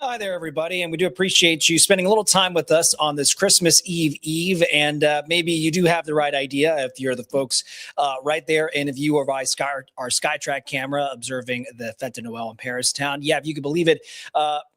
Hi there, everybody, and we do appreciate you spending a little time with us on this Christmas Eve. And maybe you do have the right idea if you're the folks right there in view of our SkyTrack camera observing the Fête de Noël in Paristown. Yeah, if you could believe it,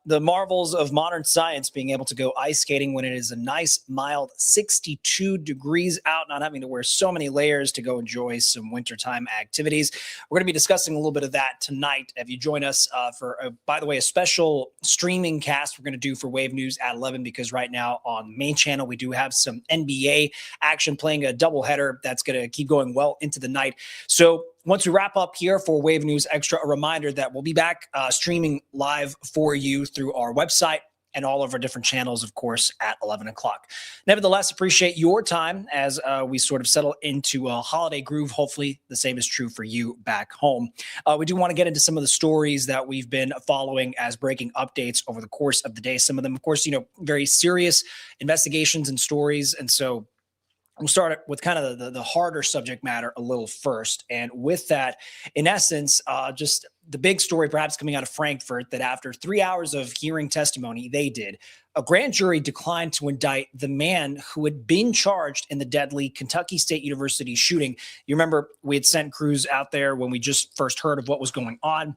the marvels of modern science being able to go ice skating when it is a nice, mild 62 degrees out, not having to wear so many layers to go enjoy some wintertime activities. We're going to be discussing a little bit of that tonight. If you join us for, by the way, a special streaming cast we're going to do for Wave News at 11, because right now on main channel, we do have some NBA action playing a doubleheader that's going to keep going well into the night. So once we wrap up here for Wave News Extra, a reminder that we'll be back streaming live for you through our website and all of our different channels, of course, at 11 o'clock. Nevertheless, appreciate your time as we sort of settle into a holiday groove. Hopefully, the same is true for you back home. We do want to get into some of the stories that we've been following as breaking updates over the course of the day. Some of them, of course, very serious investigations and stories. And so we'll start with kind of the harder subject matter a little first. And with that, in essence, just the big story perhaps coming out of Frankfurt, that after 3 hours of hearing testimony, a grand jury declined to indict the man who had been charged in the deadly Kentucky State University shooting. You remember we had sent crews out there when we just first heard of what was going on.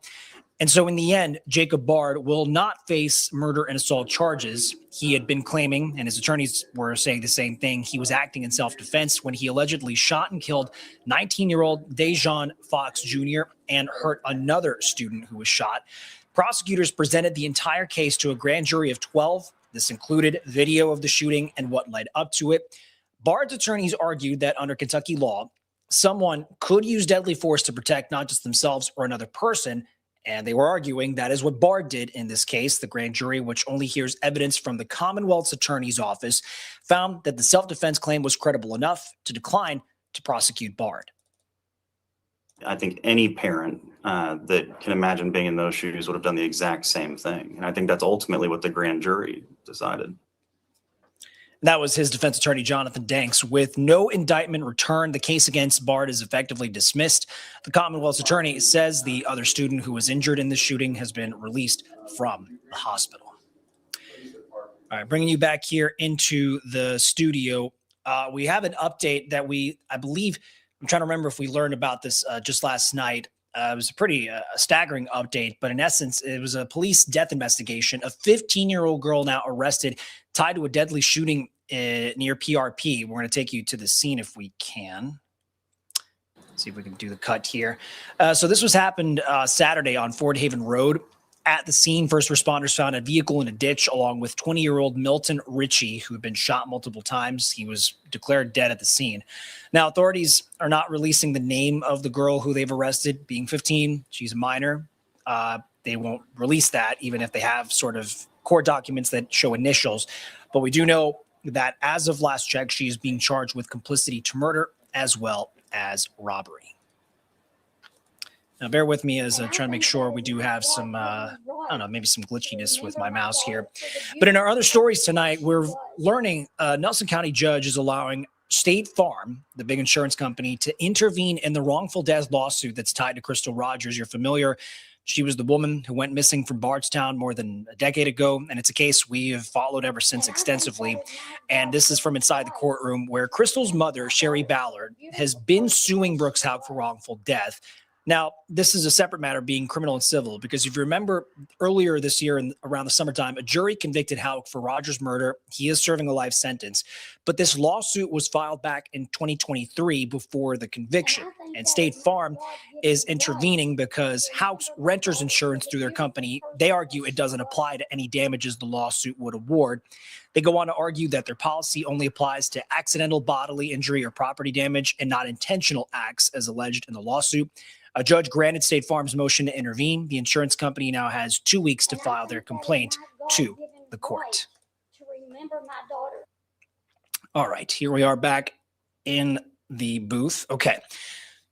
And so in the end, Jacob Bard will not face murder and assault charges. He had been claiming, and his attorneys were saying the same thing, he was acting in self-defense when he allegedly shot and killed 19-year-old Dejan Fox Jr. and hurt another student who was shot. Prosecutors presented the entire case to a grand jury of 12. This included video of the shooting and what led up to it. Bard's attorneys argued that under Kentucky law, someone could use deadly force to protect not just themselves or another person. And they were arguing that is what Bard did in this case. The grand jury, which only hears evidence from the Commonwealth's attorney's office, found that the self-defense claim was credible enough to decline to prosecute Bard. I think any parent that can imagine being in those shoes would have done the exact same thing. And I think that's ultimately what the grand jury decided. That was his defense attorney, Jonathan Danks. With no indictment returned, the case against Bard is effectively dismissed. The Commonwealth's attorney says the other student who was injured in the shooting has been released from the hospital. All right, bringing you back here into the studio. We have an update that I believe, I'm trying to remember if we learned about this just last night. It was a pretty staggering update, but in essence, it was a police death investigation. A 15-year-old girl now arrested, tied to a deadly shooting near PRP. We're going to take you to the scene if we can. Let's see if we can do the cut here. So this happened Saturday on Ford Haven Road. At the scene, first responders found a vehicle in a ditch along with 20-year-old Milton Ritchie, who had been shot multiple times. He was declared dead at the scene. Now, authorities are not releasing the name of the girl who they've arrested. Being 15, she's a minor. They won't release that, even if they have sort of court documents that show initials. But we do know that as of last check, she is being charged with complicity to murder as well as robbery. Now, bear with me as I try to make sure we do have some, maybe some glitchiness with my mouse here. But in our other stories tonight, we're learning Nelson County judge is allowing State Farm, the big insurance company, to intervene in the wrongful death lawsuit that's tied to Crystal Rogers. You're familiar. She was the woman who went missing from Bardstown more than a decade ago, and it's a case we have followed ever since extensively. And this is from inside the courtroom, where Crystal's mother, Sherry Ballard, has been suing Brooks Houck for wrongful death. Now, this is a separate matter, being criminal and civil, because if you remember earlier this year around the summertime, a jury convicted Houck for Rogers' murder. He is serving a life sentence. But this lawsuit was filed back in 2023 before the conviction. And State Farm is intervening because Houck's renter's insurance through their company, they argue it doesn't apply to any damages the lawsuit would award. They go on to argue that their policy only applies to accidental bodily injury or property damage and not intentional acts as alleged in the lawsuit. A judge granted State Farm's motion to intervene. The insurance company now has 2 weeks to file their complaint to the court. All right, here we are back in the booth. Okay,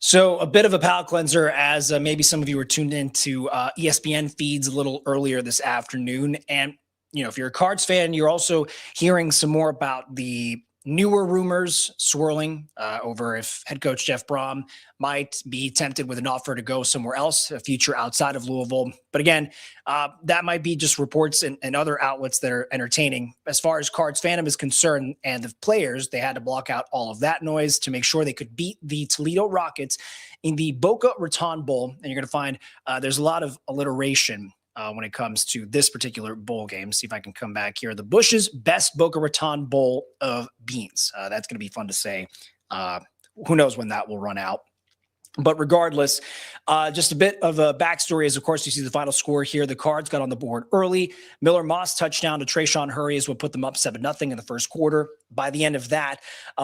So a bit of a palate cleanser, as maybe some of you were tuned into ESPN feeds a little earlier this afternoon. And, if you're a Cards fan, you're also hearing some more about the newer rumors swirling over if head coach Jeff Brom might be tempted with an offer to go somewhere else, a future outside of Louisville. But again, that might be just reports and other outlets that are entertaining. As far as Cards fandom is concerned and the players, they had to block out all of that noise to make sure they could beat the Toledo Rockets in the Boca Raton Bowl. And you're going to find there's a lot of alliteration when it comes to this particular bowl game. See if I can come back here. The Bush's best Boca Raton Bowl of beans. That's going to be fun to say. Who knows when that will run out. But regardless, just a bit of a backstory is, of course, you see the final score here. The Cards got on the board early. Miller Moss touchdown to Trayshawn Hurry is what put them up 7-0 in the first quarter. By the end of that,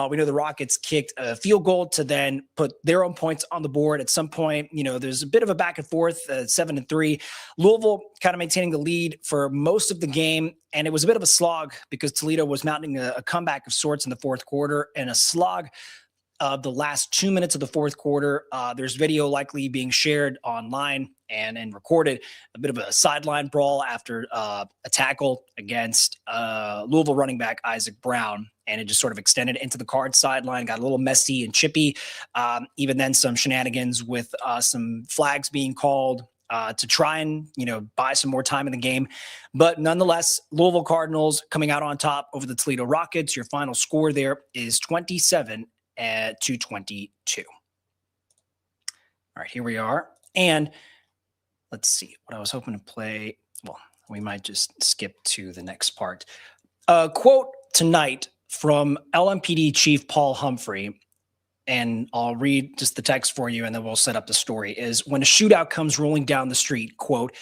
we know the Rockets kicked a field goal to then put their own points on the board. At some point, there's a bit of a back and forth, 7-3. Louisville kind of maintaining the lead for most of the game. And it was a bit of a slog because Toledo was mounting a comeback of sorts in the fourth quarter, and a slog the last 2 minutes of the fourth quarter. There's video likely being shared online and recorded, a bit of a sideline brawl after a tackle against Louisville running back Isaac Brown. And it just sort of extended into the Cards sideline, got a little messy and chippy. Even then some shenanigans with some flags being called to try and, buy some more time in the game. But nonetheless, Louisville Cardinals coming out on top over the Toledo Rockets. Your final score there is 27-22. All right, here we are. And let's see what I was hoping to play. Well, we might just skip to the next part. A quote tonight from LMPD Chief Paul Humphrey, and I'll read just the text for you and then we'll set up the story, is when a shootout comes rolling down the street, quote,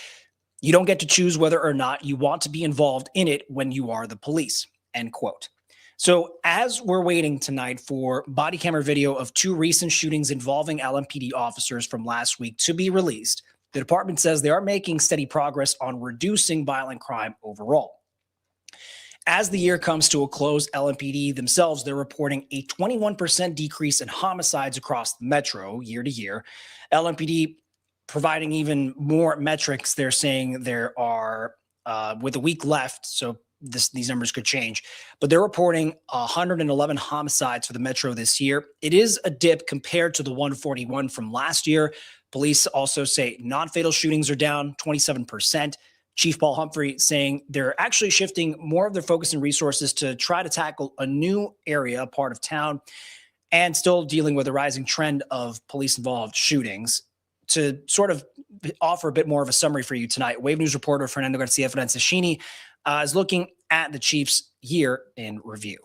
"You don't get to choose whether or not you want to be involved in it when you are the police," end quote. So as we're waiting tonight for body camera video of 2 recent shootings involving LMPD officers from last week to be released, the department says they are making steady progress on reducing violent crime overall. As the year comes to a close, LMPD themselves, they're reporting a 21% decrease in homicides across the metro year to year. LMPD providing even more metrics. They're saying there are, with a week left, so these numbers could change, but they're reporting 111 homicides for the metro this year. It is a dip compared to the 141 from last year. Police also say non-fatal shootings are down 27%. Chief Paul Humphrey saying they're actually shifting more of their focus and resources to try to tackle a new area, part of town, and still dealing with a rising trend of police-involved shootings. To sort of offer a bit more of a summary for you tonight, Wave News reporter Fernando Garcia-Francescini is looking at the Chiefs' year in review.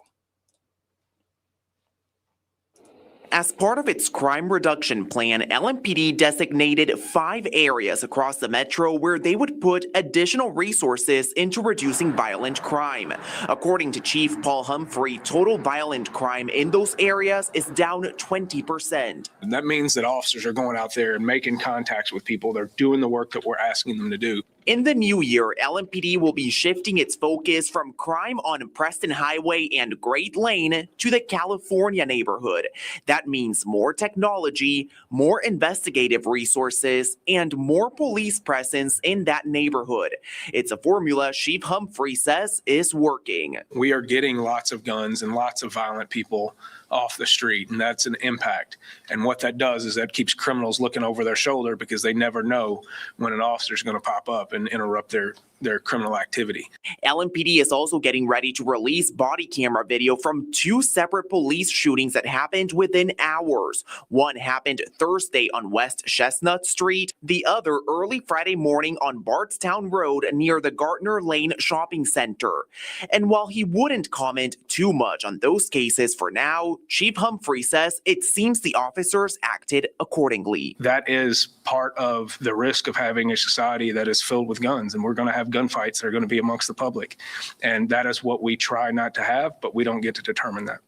As part of its crime reduction plan, LMPD designated 5 areas across the metro where they would put additional resources into reducing violent crime. According to Chief Paul Humphrey, total violent crime in those areas is down 20%. And that means that officers are going out there and making contacts with people. They're doing the work that we're asking them to do. In the new year, LMPD will be shifting its focus from crime on Preston Highway and Great Lane to the California neighborhood. That means more technology, more investigative resources, and more police presence in that neighborhood. It's a formula Chief Humphrey says is working. We are getting lots of guns and lots of violent people off the street, and that's an impact. And what that does is that keeps criminals looking over their shoulder because they never know when an officer is going to pop up and interrupt their criminal activity. LMPD is also getting ready to release body camera video from 2 separate police shootings that happened within hours. One happened Thursday on West Chestnut Street, the other early Friday morning on Bardstown Road near the Gardner Lane Shopping Center. And while he wouldn't comment too much on those cases for now, Chief Humphrey says it seems the officers acted accordingly. That is part of the risk of having a society that is filled with guns, and we're going to have gunfights that are going to be amongst the public. And that is what we try not to have, but we don't get to determine that.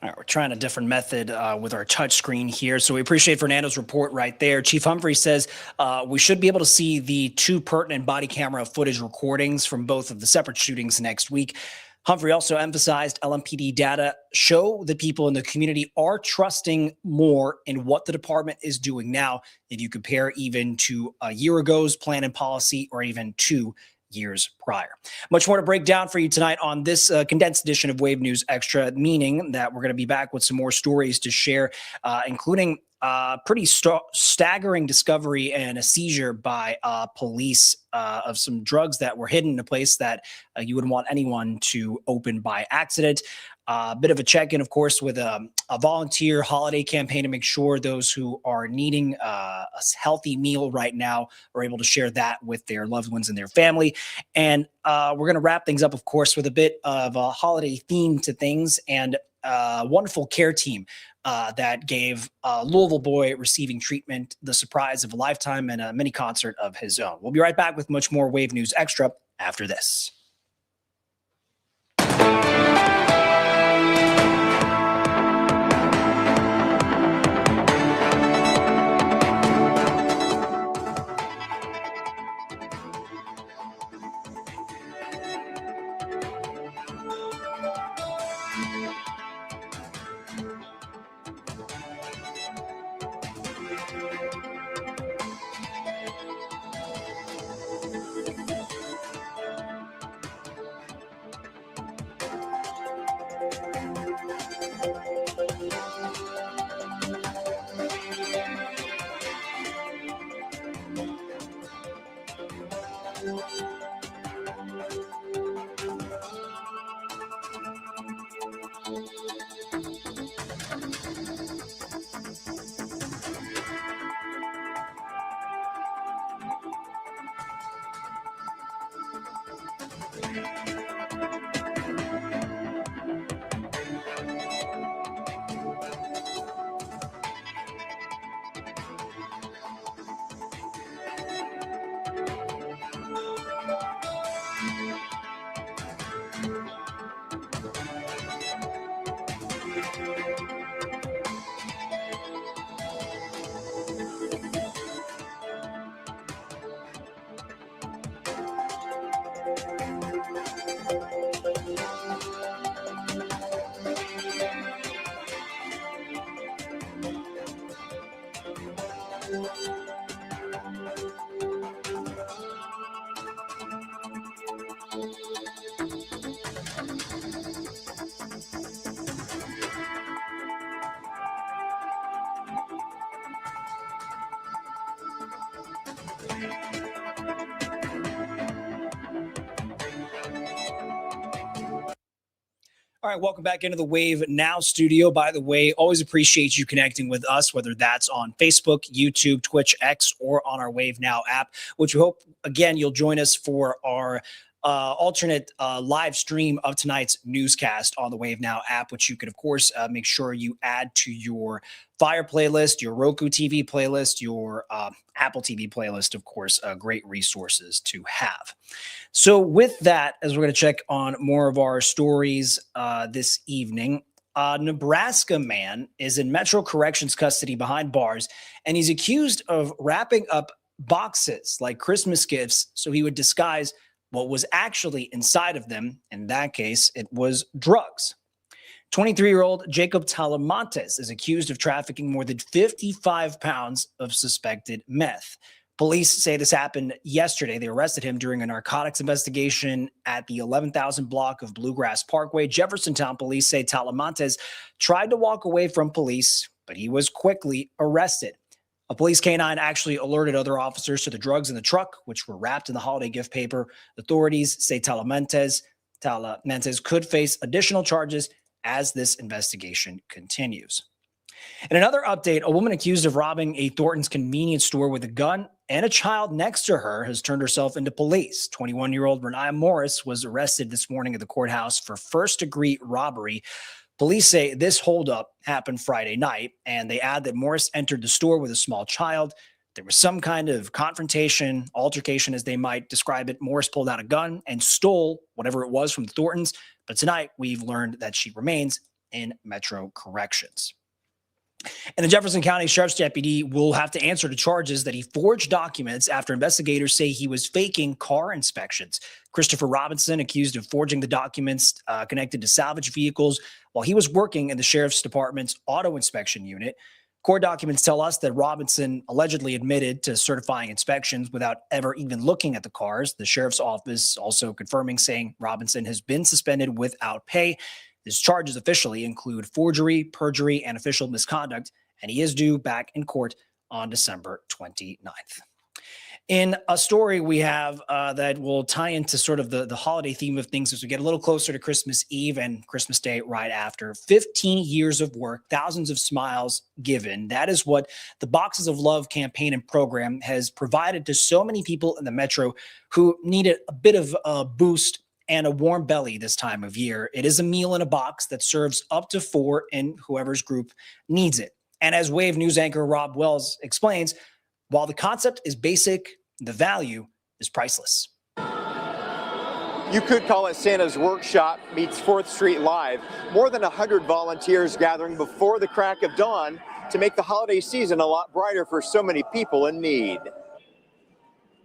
All right, we're trying a different method with our touch screen here. So we appreciate Fernando's report right there. Chief Humphrey says we should be able to see the 2 pertinent body camera footage recordings from both of the separate shootings next week. Humphrey also emphasized LMPD data show that people in the community are trusting more in what the department is doing now if you compare even to a year ago's plan and policy or even 2 years prior. Much more to break down for you tonight on this condensed edition of Wave News Extra, meaning that we're going to be back with some more stories to share, including pretty staggering discovery and a seizure by police of some drugs that were hidden in a place that you wouldn't want anyone to open by accident. A bit of a check-in, of course, with a volunteer holiday campaign to make sure those who are needing a healthy meal right now are able to share that with their loved ones and their family. And we're going to wrap things up, of course, with a bit of a holiday theme to things and a wonderful care team that gave a Louisville boy receiving treatment the surprise of a lifetime and a mini concert of his own. We'll be right back with much more Wave News Extra after this. All right, welcome back into the Wave Now studio. By the way, always appreciate you connecting with us, whether that's on Facebook, YouTube, Twitch, X, or on our Wave Now app, which we hope, again, you'll join us for our alternate live stream of tonight's newscast on the Wave Now app, which you can, of course, make sure you add to your Fire playlist, your Roku TV playlist, your Apple TV playlist, of course, great resources to have. So with that, as we're going to check on more of our stories this evening, Nebraska man is in Metro Corrections custody behind bars, and he's accused of wrapping up boxes like Christmas gifts so he would disguise what was actually inside of them. In that case, it was drugs. 23-year-old Jacob Talamantes is accused of trafficking more than 55 pounds of suspected meth. Police say this happened yesterday. They arrested him during a narcotics investigation at the 11,000 block of Bluegrass Parkway. Jeffersontown police say Talamantes tried to walk away from police, but he was quickly arrested. A police canine actually alerted other officers to the drugs in the truck, which were wrapped in the holiday gift paper. Authorities say Talamantes could face additional charges as this investigation continues. In another update, a woman accused of robbing a Thornton's convenience store with a gun and a child next to her has turned herself into police. 21-year-old Renaya Morris was arrested this morning at the courthouse for first-degree robbery. Police say this holdup happened Friday night, and they add that Morris entered the store with a small child. There was some kind of confrontation, altercation, as they might describe it. Morris pulled out a gun and stole whatever it was from the Thorntons. But tonight, we've learned that she remains in Metro Corrections. And the Jefferson County Sheriff's deputy will have to answer to charges that he forged documents after investigators say he was faking car inspections. Christopher Robinson, accused of forging the documents connected to salvage vehicles while he was working in the Sheriff's Department's auto inspection unit. Court documents tell us that Robinson allegedly admitted to certifying inspections without ever even looking at the cars. The sheriff's office also confirming, saying Robinson has been suspended without pay. His charges officially include forgery, perjury, and official misconduct, and he is due back in court on December 29th. In a story we have that will tie into sort of the holiday theme of things as we get a little closer to Christmas Eve and Christmas Day right after. 15 years of work, thousands of smiles given. That is what the Boxes of Love campaign and program has provided to so many people in the metro who needed a bit of a boost and a warm belly this time of year. It is a meal in a box that serves up to 4 in whoever's group needs it. And as Wave News anchor Rob Wells explains, while the concept is basic, the value is priceless. You could call it Santa's Workshop meets 4th Street Live. More than 100 volunteers gathering before the crack of dawn to make the holiday season a lot brighter for so many people in need.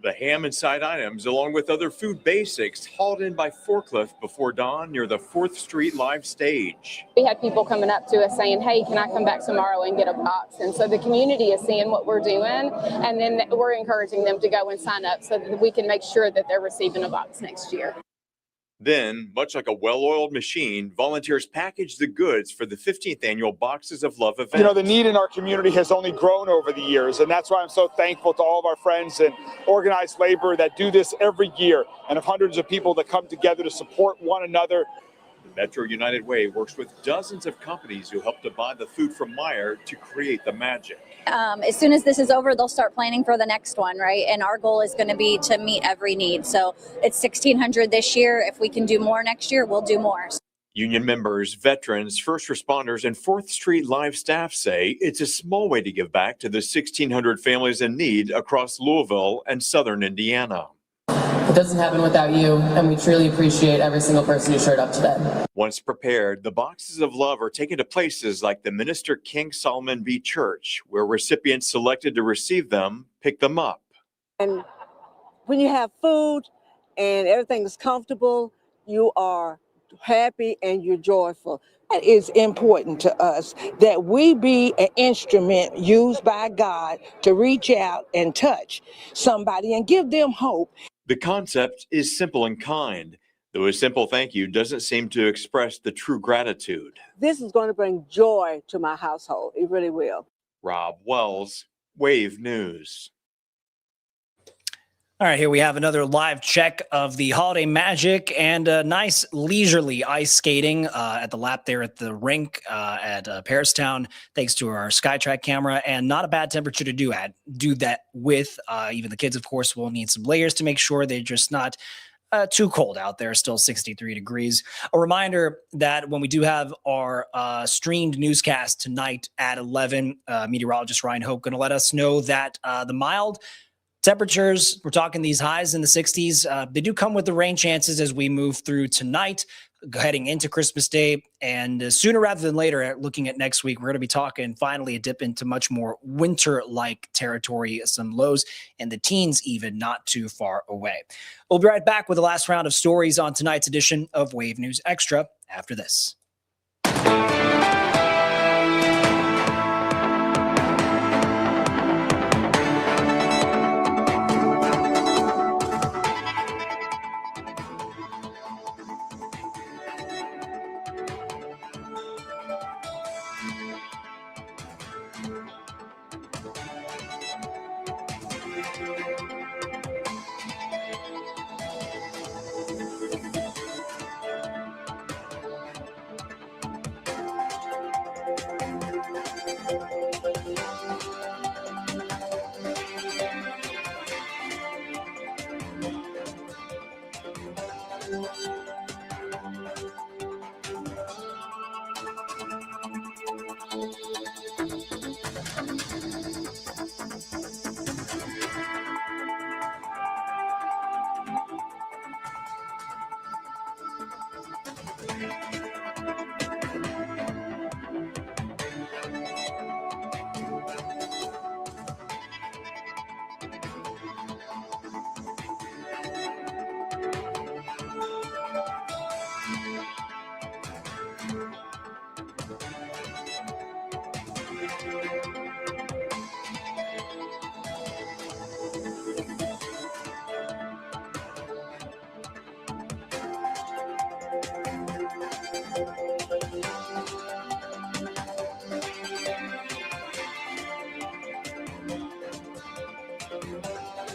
The ham and side items, along with other food basics, hauled in by forklift before dawn near the 4th Street Live stage. We had people coming up to us saying, hey, can I come back tomorrow and get a box? And so the community is seeing what we're doing, and then we're encouraging them to go and sign up so that we can make sure that they're receiving a box next year. Then, much like a well-oiled machine, volunteers package the goods for the 15th annual Boxes of Love event. You know, the need in our community has only grown over the years, and that's why I'm so thankful to all of our friends and organized labor that do this every year, and of hundreds of people that come together to support one another. The Metro United Way works with dozens of companies who help to buy the food from Meyer to create the magic. As soon as this is over, they'll start planning for the next one, right? And our goal is going to be to meet every need. So it's 1,600 this year. If we can do more next year, we'll do more. Union members, veterans, first responders, and 4th Street Live staff say it's a small way to give back to the 1,600 families in need across Louisville and southern Indiana. It doesn't happen without you, and we truly appreciate every single person who showed up today. Once prepared, the Boxes of Love are taken to places like the Minister King Solomon B. Church, where recipients selected to receive them pick them up. And when you have food and everything is comfortable, you are happy and you're joyful. It is important to us that we be an instrument used by God to reach out and touch somebody and give them hope. The concept is simple and kind, though a simple thank you doesn't seem to express the true gratitude. This is going to bring joy to my household. It really will. Rob Wells, Wave News. All right, here we have another live check of the holiday magic and a nice leisurely ice skating at the lap there at the rink at Paristown, thanks to our SkyTrack camera, and not a bad temperature to do that with. Even the kids, of course, will need some layers to make sure they're just not too cold out there, still 63 degrees. A reminder that when we do have our streamed newscast tonight at 11, meteorologist Ryan Hope going to let us know that the mild temperatures, we're talking these highs in the 60s. They do come with the rain chances as we move through tonight, heading into Christmas Day. And sooner rather than later, looking at next week, we're going to be talking finally a dip into much more winter-like territory, some lows in the teens even not too far away. We'll be right back with the last round of stories on tonight's edition of Wave News Extra after this.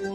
Hi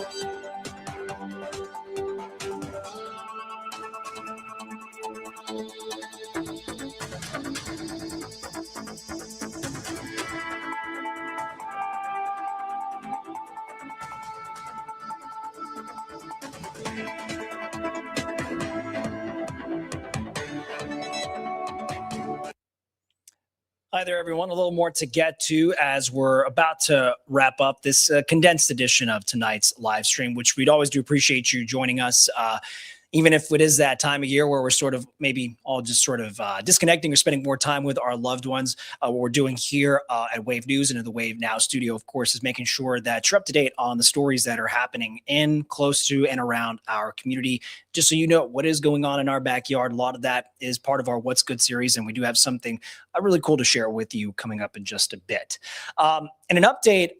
there, everyone. A little more to get to as we're about to wrap up this condensed edition of tonight's live stream, which we'd always do appreciate you joining us. Even if it is that time of year where we're sort of maybe all just sort of disconnecting or spending more time with our loved ones, what we're doing here at Wave News and in the Wave Now studio, of course, is making sure that you're up to date on the stories that are happening in, close to, and around our community. Just so you know what is going on in our backyard. A lot of that is part of our What's Good series, and we do have something really cool to share with you coming up in just a bit. And an update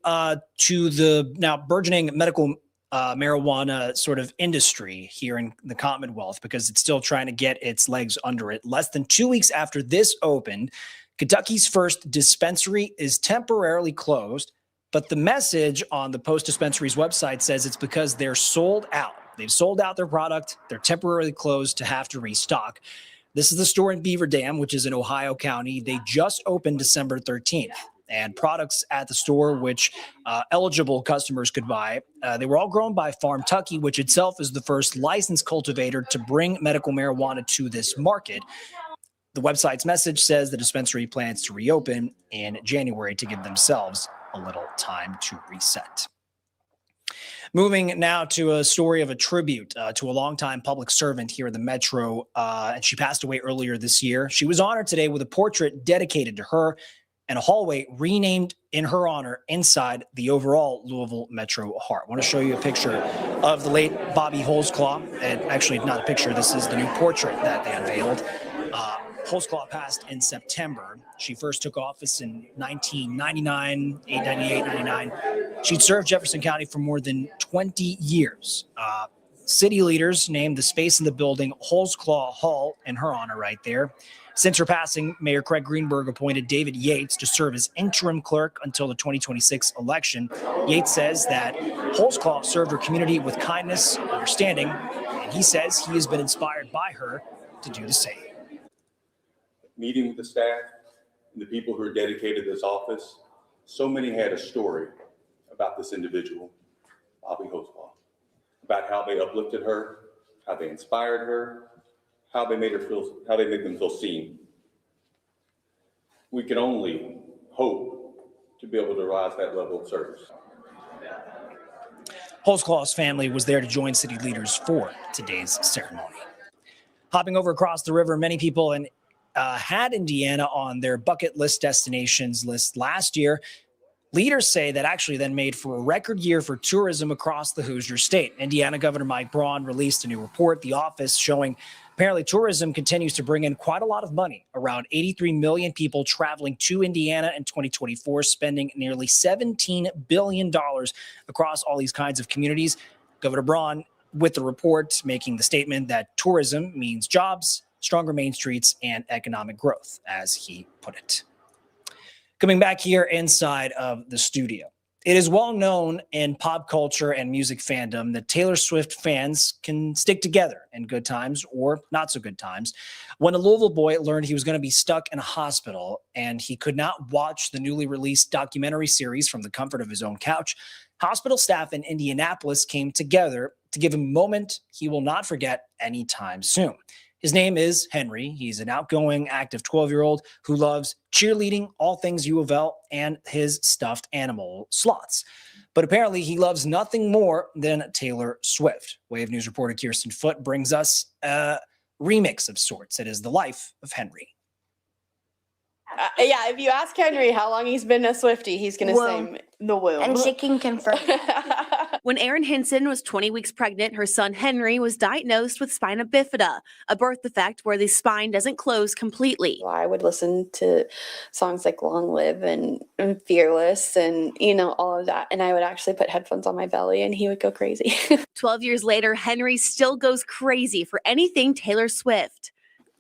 to the now burgeoning medical marijuana sort of industry here in the Commonwealth, because it's still trying to get its legs under it. Less than 2 weeks after this opened, Kentucky's first dispensary is temporarily closed, but the message on the Post Dispensary's website says it's because they're sold out. They've sold out their product. They're temporarily closed to have to restock. This is the store in Beaver Dam, which is in Ohio County. They just opened December 13th. And products at the store, which eligible customers could buy, they were all grown by Farm Tucky, which itself is the first licensed cultivator to bring medical marijuana to this market. The website's message says the dispensary plans to reopen in January to give themselves a little time to reset. Moving now to a story of a tribute to a longtime public servant here in the Metro, and she passed away earlier this year. She was honored today with a portrait dedicated to her and a hallway renamed in her honor inside the overall Louisville Metro Heart. I want to show you a picture of the late Bobby Holzclaw. And actually, not a picture. This is the new portrait that they unveiled. Holzclaw passed in September. She first took office in 1999, 98, 99. She'd served Jefferson County for more than 20 years. City leaders named the space in the building Holzclaw Hall in her honor right there. Since her passing, Mayor Craig Greenberg appointed David Yates to serve as interim clerk until the 2026 election. Yates says that Holzclaw served her community with kindness and understanding, and he says he has been inspired by her to do the same. Meeting with the staff and the people who are dedicated to this office, so many had a story about this individual, Bobby Holzclaw, about how they uplifted her, how they inspired her, how they made them feel seen. We can only hope to be able to rise that level of service. Holzclaw's family was there to join city leaders for today's ceremony. Hopping over across the river, many people had Indiana on their bucket list destinations list last year. Leaders say that actually then made for a record year for tourism across the Hoosier state. Indiana Governor Mike Braun released a new report, The Office, showing apparently tourism continues to bring in quite a lot of money. Around 83 million people traveling to Indiana in 2024, spending nearly $17 billion across all these kinds of communities. Governor Braun, with the report, making the statement that tourism means jobs, stronger main streets, and economic growth, as he put it. Coming back here inside of the studio. It is well known in pop culture and music fandom that Taylor Swift fans can stick together in good times or not so good times. When a Louisville boy learned he was going to be stuck in a hospital and he could not watch the newly released documentary series from the comfort of his own couch, hospital staff in Indianapolis came together to give him a moment he will not forget anytime soon. His name is Henry. He's an outgoing, active 12-year-old who loves cheerleading, all things UofL, and his stuffed animal sloths. But apparently he loves nothing more than Taylor Swift. Wave News reporter Kirsten Foote brings us a remix of sorts. It is the life of Henry. Yeah, if you ask Henry how long he's been a Swiftie, he's going to say the womb. And she can confirm. When Erin Henson was 20 weeks pregnant, her son Henry was diagnosed with spina bifida, a birth defect where the spine doesn't close completely. I would listen to songs like Long Live and Fearless and, all of that. And I would actually put headphones on my belly and he would go crazy. 12 years later, Henry still goes crazy for anything Taylor Swift.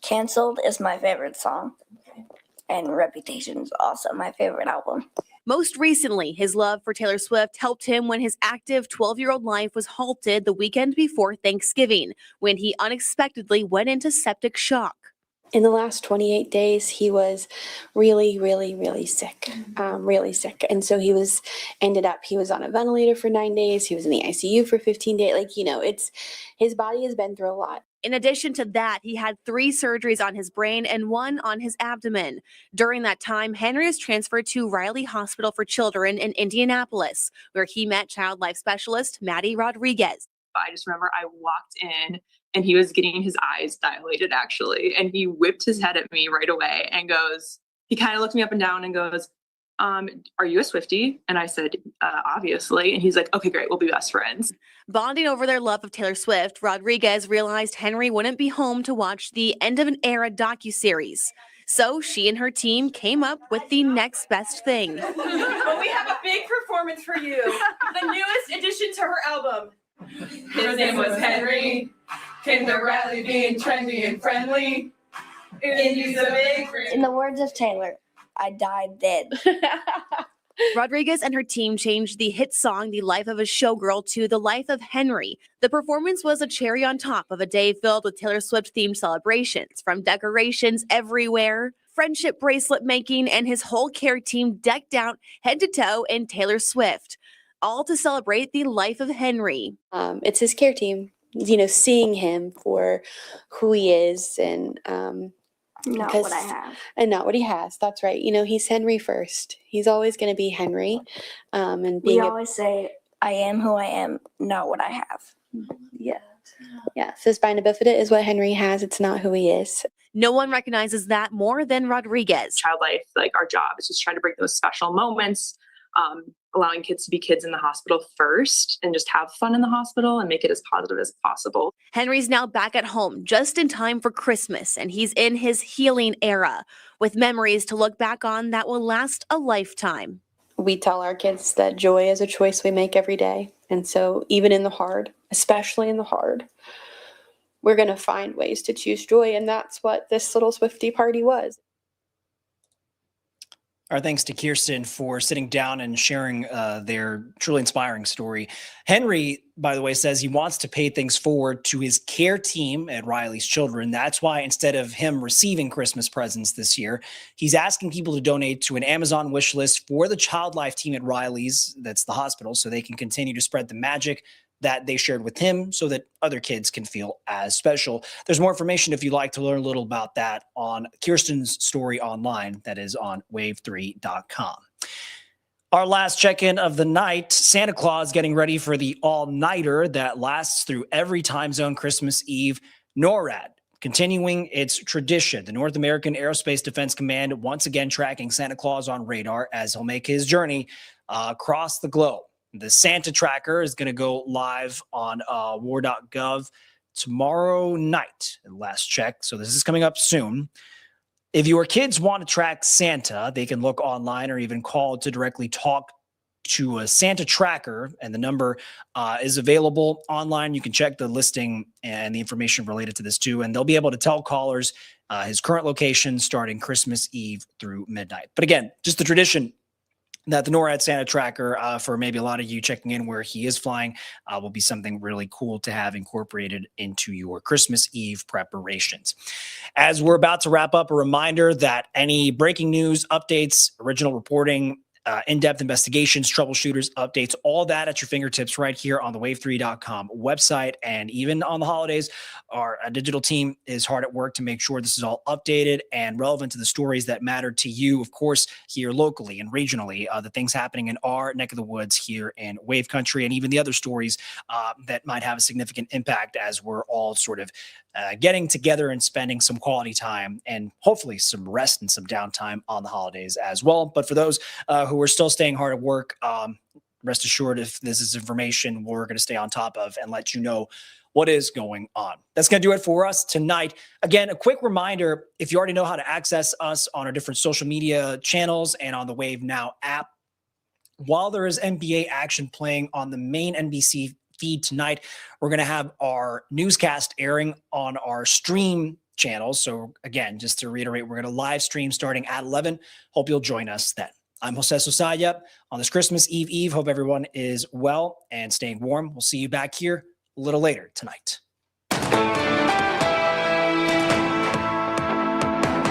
Canceled is my favorite song. And Reputation is also my favorite album. Most recently, his love for Taylor Swift helped him when his active 12-year-old life was halted the weekend before Thanksgiving, when he unexpectedly went into septic shock. In the last 28 days, he was really, really, really sick, really sick. And so he was on a ventilator for 9 days. He was in the ICU for 15 days. His body has been through a lot. In addition to that, he had 3 surgeries on his brain and 1 on his abdomen. During that time, Henry was transferred to Riley Hospital for Children in Indianapolis, where he met child life specialist Maddie Rodriguez. I just remember I walked in and he was getting his eyes dilated, actually. And he whipped his head at me right away and he kind of looked me up and down and goes, are you a Swiftie? And I said, obviously. And he's like, okay, great. We'll be best friends. Bonding over their love of Taylor Swift, Rodriguez realized Henry wouldn't be home to watch the End of an Era docuseries. So she and her team came up with the next best thing. Well, we have a big performance for you. The newest addition to her album. His name was Henry. Came to Riley being trendy and friendly. Indy's a big ring. In the words of Taylor, I died dead. Rodriguez and her team changed the hit song The Life of a Showgirl to The Life of Henry. The performance was a cherry on top of a day filled with Taylor Swift-themed celebrations, from decorations everywhere, friendship bracelet making, and his whole care team decked out head to toe in Taylor Swift, all to celebrate the life of Henry. It's his care team, seeing him for who he is and Not what I have. And not what he has. That's right. He's Henry first. He's always going to be Henry. And We always say, I am who I am, not what I have. Yeah. Yeah. So spina bifida is what Henry has. It's not who he is. No one recognizes that more than Rodriguez. Child life, our job is just trying to bring those special moments, allowing kids to be kids in the hospital first and just have fun in the hospital and make it as positive as possible. Henry's now back at home just in time for Christmas, and he's in his healing era with memories to look back on that will last a lifetime. We tell our kids that joy is a choice we make every day. And so even in the hard, especially in the hard, we're going to find ways to choose joy. And that's what this little Swiftie party was. Our thanks to Kirsten for sitting down and sharing their truly inspiring story. Henry, by the way, says he wants to pay things forward to his care team at Riley's Children. That's why instead of him receiving Christmas presents this year, he's asking people to donate to an Amazon wish list for the Child Life team at Riley's, that's the hospital, so they can continue to spread the magic that they shared with him so that other kids can feel as special. There's more information if you'd like to learn a little about that on Kirsten's story online. That is on wave3.com. Our last check-in of the night, Santa Claus getting ready for the all-nighter that lasts through every time zone Christmas Eve. NORAD continuing its tradition. The North American Aerospace Defense Command once again tracking Santa Claus on radar as he'll make his journey across the globe. The Santa Tracker is going to go live on war.gov tomorrow night, last check. So this is coming up soon. If your kids want to track Santa, they can look online or even call to directly talk to a Santa Tracker, and the number is available online. You can check the listing and the information related to this too, and they'll be able to tell callers his current location starting Christmas Eve through midnight. But again, just the tradition that the NORAD Santa Tracker, for maybe a lot of you checking in where he is flying, will be something really cool to have incorporated into your Christmas Eve preparations. As we're about to wrap up, a reminder that any breaking news, updates, original reporting, in-depth investigations, troubleshooters, updates, all that at your fingertips right here on the wave3.com website. And even on the holidays, our digital team is hard at work to make sure this is all updated and relevant to the stories that matter to you, of course, here locally and regionally, the things happening in our neck of the woods here in Wave Country, and even the other stories that might have a significant impact as we're all sort of getting together and spending some quality time and hopefully some rest and some downtime on the holidays as well. But for those who are still staying hard at work, rest assured, if this is information we're going to stay on top of and let you know what is going on. That's going to do it for us tonight. Again, a quick reminder, if you already know how to access us on our different social media channels and on the Wave Now app, while there is NBA action playing on the main NBC feed tonight, we're going to have our newscast airing on our stream channels. So again, just to reiterate, we're going to live stream starting at 11. Hope you'll join us then. I'm Jose Sosaya on this Christmas Eve. Hope everyone is well and staying warm. We'll see you back here a little later tonight.